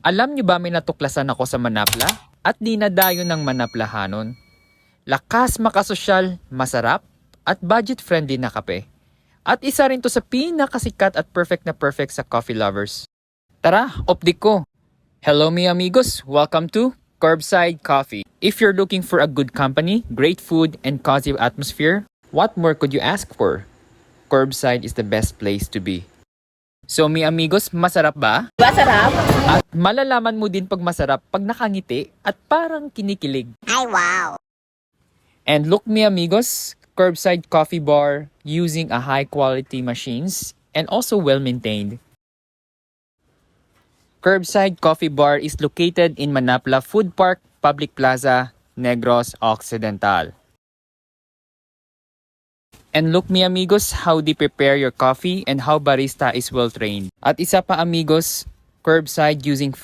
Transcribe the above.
Alam niyo ba may natuklasan ako sa Manapla? At di nadayo ng Manaplahanon. Lakas makasosyal, masarap, at budget-friendly na kape. At isa rin to sa pinakasikat at perfect sa coffee lovers. Tara, opdik ko! Hello mi amigos, welcome to Curbside Coffee. If you're looking for a good company, great food, and cozy atmosphere, what more could you ask for? Curbside is the best place to be. So mi amigos, masarap ba? Masarap? At malalaman mo din pag masarap pag nakangiti at parang kinikilig. Ay, wow! And look mi amigos, Curbside Coffee Bar using a high quality machines and also well maintained. Curbside Coffee Bar is located in Manapla Food Park, Public Plaza, Negros Occidental. And look mi amigos how they prepare your coffee and how barista is well trained. At isa pa amigos, Curbside using